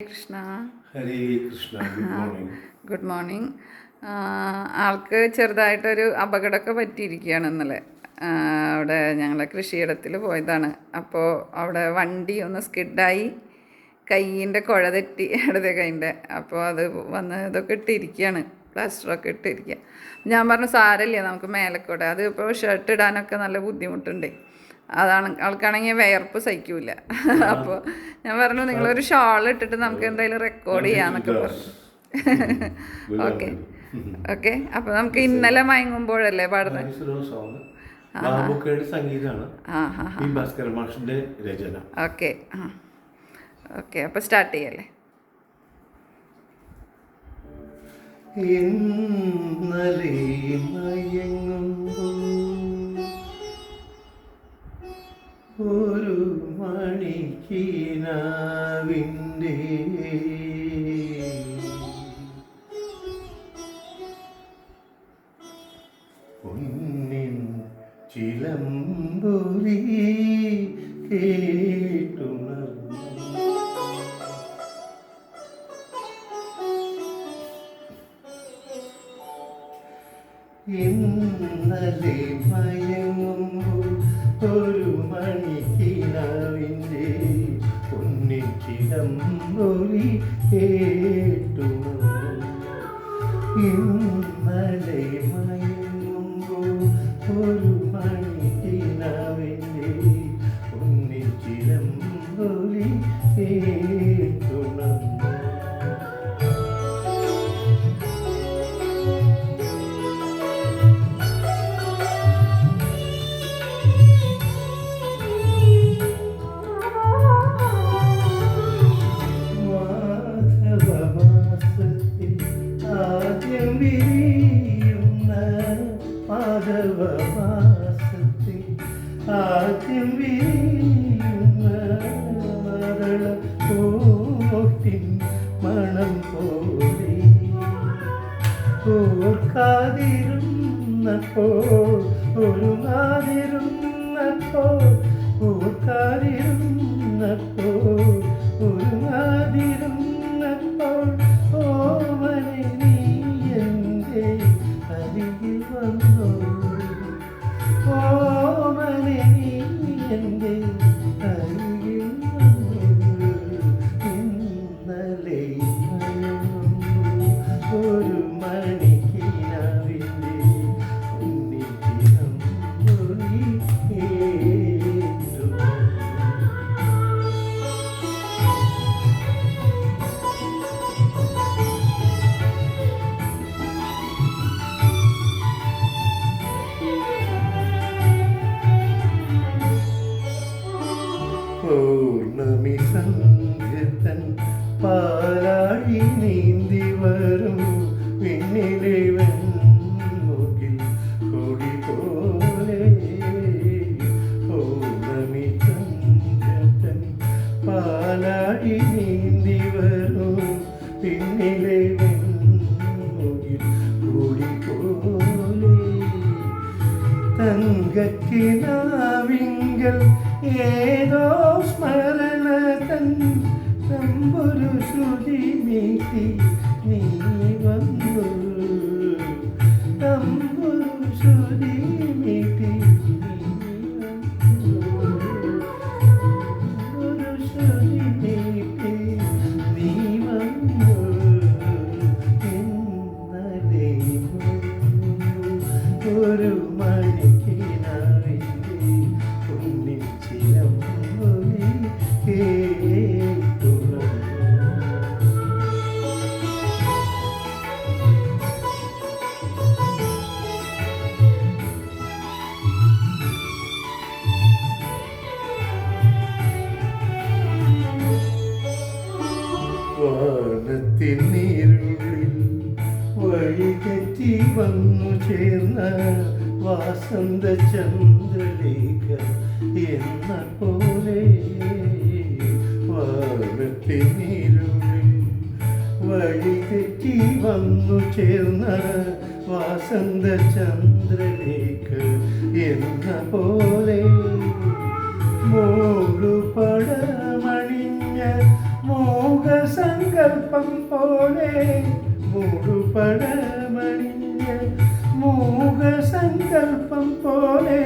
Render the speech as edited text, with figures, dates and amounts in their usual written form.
Krishna. Hare Krishna. Good morning. Good morning. ആൾക്ക് ചെറുതായിട്ടൊരു അപകടമൊക്കെ പറ്റിയിരിക്കുകയാണ് ഇന്നലെ. അവിടെ ഞങ്ങൾ കൃഷിയിടത്തിൽ പോയതാണ്. അപ്പോൾ അവിടെ വണ്ടി ഒന്ന് സ്കിഡായി കയ്യിൻ്റെ കുഴ തെറ്റി, ഇടതേ കൈൻ്റെ. അപ്പോൾ അത് വന്ന് ഇതൊക്കെ ഇട്ടിരിക്കുകയാണ്, പ്ലാസ്റ്ററൊക്കെ ഇട്ടിരിക്കുക. ഞാൻ പറഞ്ഞു സാരമില്ല, നമുക്ക് മേലക്കൂടെ. അത് ഇപ്പോൾ ഷർട്ട് ഇടാനൊക്കെ നല്ല ബുദ്ധിമുട്ടുണ്ട്. അതാണ്, ആൾക്കാണെങ്കിൽ വിയർപ്പ് സഹിക്കൂല. അപ്പോൾ ഞാൻ പറഞ്ഞു നിങ്ങളൊരു ഷാൾ ഇട്ടിട്ട് നമുക്ക് എന്തായാലും റെക്കോർഡ് ചെയ്യാന്നൊക്കെ പറഞ്ഞു. Okay okay. അപ്പോൾ നമുക്ക് ഇന്നലെ മയങ്ങുമ്പോഴല്ലേ പാടുന്നത്? Okay okay. അപ്പോൾ സ്റ്റാർട്ട് ചെയ്യല്ലേ? ഒരു മണിക്കിനാവിൻ്റെ പൊന്നിൻ ചിലമ്പൊലി കേട്ടുണർന്നു. ഇന്നലെ മയങ്ങുമ്പോൾ ഒരു മണിക്കിനാവിൻ്റെ പൊന്നിൻ ചിലമ്പൊലി കേട്ടുണർന്നു. ഇന്നലെ മയങ്ങുമ്പോൾ ഒരു മണിക്കിനാവിൻ്റെ പൊന്നിൻ ചിലമ്പൊലി കേട്ടുണർന്നു. മാധവമാസത്തിൽ ആദ്യം വീഴുന്ന മരളോട്ടിൻ മണം പോലെ ഓർക്കാതിരുന്നപ്പോൾ ഒരുങ്ങാതിരുന്നപ്പോൾ ഓർക്കാതിരുന്നപ്പോൾ ഒരുങ്ങാതിരുന്നപ്പോൾ ഓമനെ നീ എൻ്റെ അരികിൽ വന്നു. ഓമനെ നീ എൻ്റെ അരികിൽ വന്നു. ഇന്നലെ ഒരു മണിക്കിനാവിൻ്റെ ഉന്നിച്ചിരം മൊഴി കേട്ടു. പൗർണമി സന്ധ്യത്തൻ പാലാഴി നീന്തി വരും പിന്നിലെ വെൺമുകിൽ കൊടി പോലെ. പൗർണമി സന്ധ്യത്തൻ പാലാഴി നീന്തി വരും പിന്നിലെ വെൺമുകിൽ കൊടി പോലെ. തങ്കക്കിനാവിങ്കൽ ഏതോ സ്മരണ തൻ തമ്പുരു ശ്രുതി നീട്ടി നീ വന്നു. തമ്പുരു ശ്രുതി നീട്ടി ഒരു ശ്രുതി നീട്ടി നീ വന്നു. ഇന്നലെ ഒരു മണിക്കിനാവിൻ്റെ പൊന്നിൻ ചിലമ്പൊലി കേട്ടുണർന്നു. വാനത്തിൻ നീരുള്ളിൽ വഴിതെറ്റി വന്നു ചേർന്ന വാസന്ത ചന്ദ്രലേഖ എന്ന പോലെ. വാനത്തിൻ നീരുള്ളിൽ വഴിതെറ്റി വന്നു ചേർന്ന വാസന്ത ചന്ദ്രലേഖ എന്ന പോലെ. മൂടുപടമണിഞ്ഞ മോഹ മൂകസങ്കൽപ്പം പോലെ മൂടുപടമണിഞ്ഞ് മൂകസങ്കൽപ്പം പോലെ